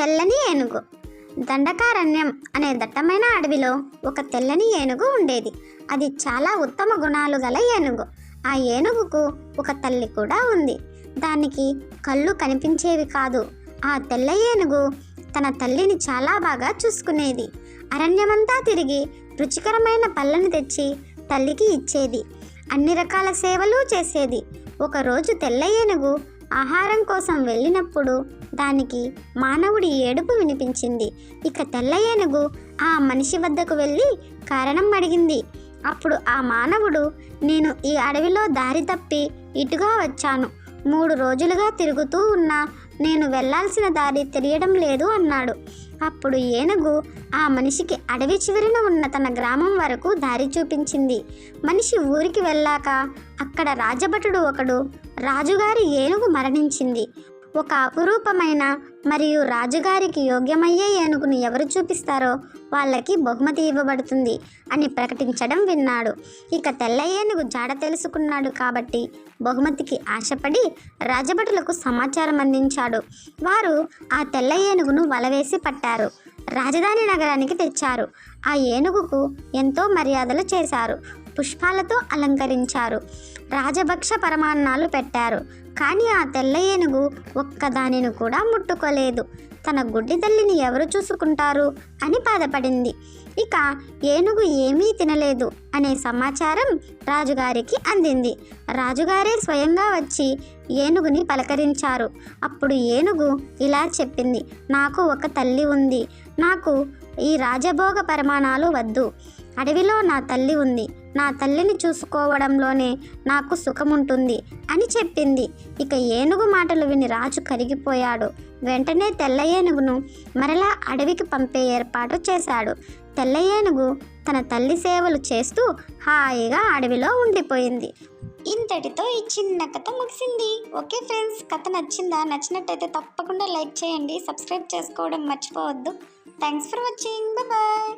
తెల్లని ఏనుగు. దండకారణ్యం అనే దట్టమైన అడవిలో ఒక తెల్లని ఏనుగు ఉండేది. అది చాలా ఉత్తమ గుణాలు గల ఏనుగు. ఆ ఏనుగుకు ఒక తల్లి కూడా ఉంది. దానికి కళ్ళు కనిపించేవి కాదు. ఆ తెల్ల ఏనుగు తన తల్లిని చాలా బాగా చూసుకునేది. అరణ్యమంతా తిరిగి రుచికరమైన పళ్ళను తెచ్చి తల్లికి ఇచ్చేది. అన్ని రకాల సేవలు చేసేది. ఒకరోజు తెల్ల ఏనుగు ఆహారం కోసం వెళ్ళినప్పుడు దానికి మానవుడి ఏడుపు వినిపించింది. ఇక తెల్ల ఏనుగు ఆ మనిషి వద్దకు వెళ్ళి కారణం అడిగింది. అప్పుడు ఆ మానవుడు, నేను ఈ అడవిలో దారి తప్పి ఇటుగా వచ్చాను. 3 రోజులుగా తిరుగుతూ ఉన్నా నేను వెళ్ళాల్సిన దారి తెలియడం లేదు అన్నాడు. అప్పుడు ఏనుగు ఆ మనిషికి అడవి చివరిన ఉన్న తన గ్రామం వరకు దారి చూపించింది. మనిషి ఊరికి వెళ్ళాక అక్కడ రాజభటుడు ఒకడు, రాజుగారి ఏనుగు మరణించింది. ఒక అపురూపమైన మరియు రాజుగారికి యోగ్యమయ్యే ఏనుగును ఎవరు చూపిస్తారో వాళ్ళకి బహుమతి ఇవ్వబడుతుంది అని ప్రకటించడం విన్నాడు. ఇక తెల్ల ఏనుగు జాడ తెలుసుకున్నాడు కాబట్టి బహుమతికి ఆశపడి రాజభటులకు సమాచారం అందించాడు. వారు ఆ తెల్ల ఏనుగును వలవేసి పట్టారు. రాజధాని నగరానికి తెచ్చారు. ఆ ఏనుగుకు ఎంతో మర్యాదలు చేశారు. పుష్పాలతో అలంకరించారు. రాజభక్ష పరమాన్నాలు పెట్టారు. కానీ ఆ తెల్ల ఏనుగు ఒక్కదానిని కూడా ముట్టుకోలేదు. తన గుడ్డి తల్లిని ఎవరు చూసుకుంటారు అని బాధపడింది. ఇక ఏనుగు ఏమీ తినలేదు అనే సమాచారం రాజుగారికి అందింది. రాజుగారే స్వయంగా వచ్చి ఏనుగుని పలకరించారు. అప్పుడు ఏనుగు ఇలా చెప్పింది, నాకు ఒక తల్లి ఉంది. నాకు ఈ రాజభోగ పరిమాణాలు వద్దు. అడవిలో నా తల్లి ఉంది. నా తల్లిని చూసుకోవడంలోనే నాకు సుఖముంటుంది అని చెప్పింది. ఇక ఏనుగు మాటలు విని రాజు కరిగిపోయాడు. వెంటనే తెల్ల ఏనుగును మరలా అడవికి పంపే ఏర్పాటు చేశాడు. తెల్ల ఏనుగు తన తల్లి సేవలు చేస్తూ హాయిగా అడవిలో ఉండిపోయింది. ఇంతటితో ఈ చిన్న కథ ముగిసింది. ఓకే ఫ్రెండ్స్, కథ నచ్చిందా? నచ్చినట్టయితే తప్పకుండా లైక్ చేయండి. సబ్స్క్రైబ్ చేసుకోవడం మర్చిపోవద్దు. Thanks for watching. బాయ్.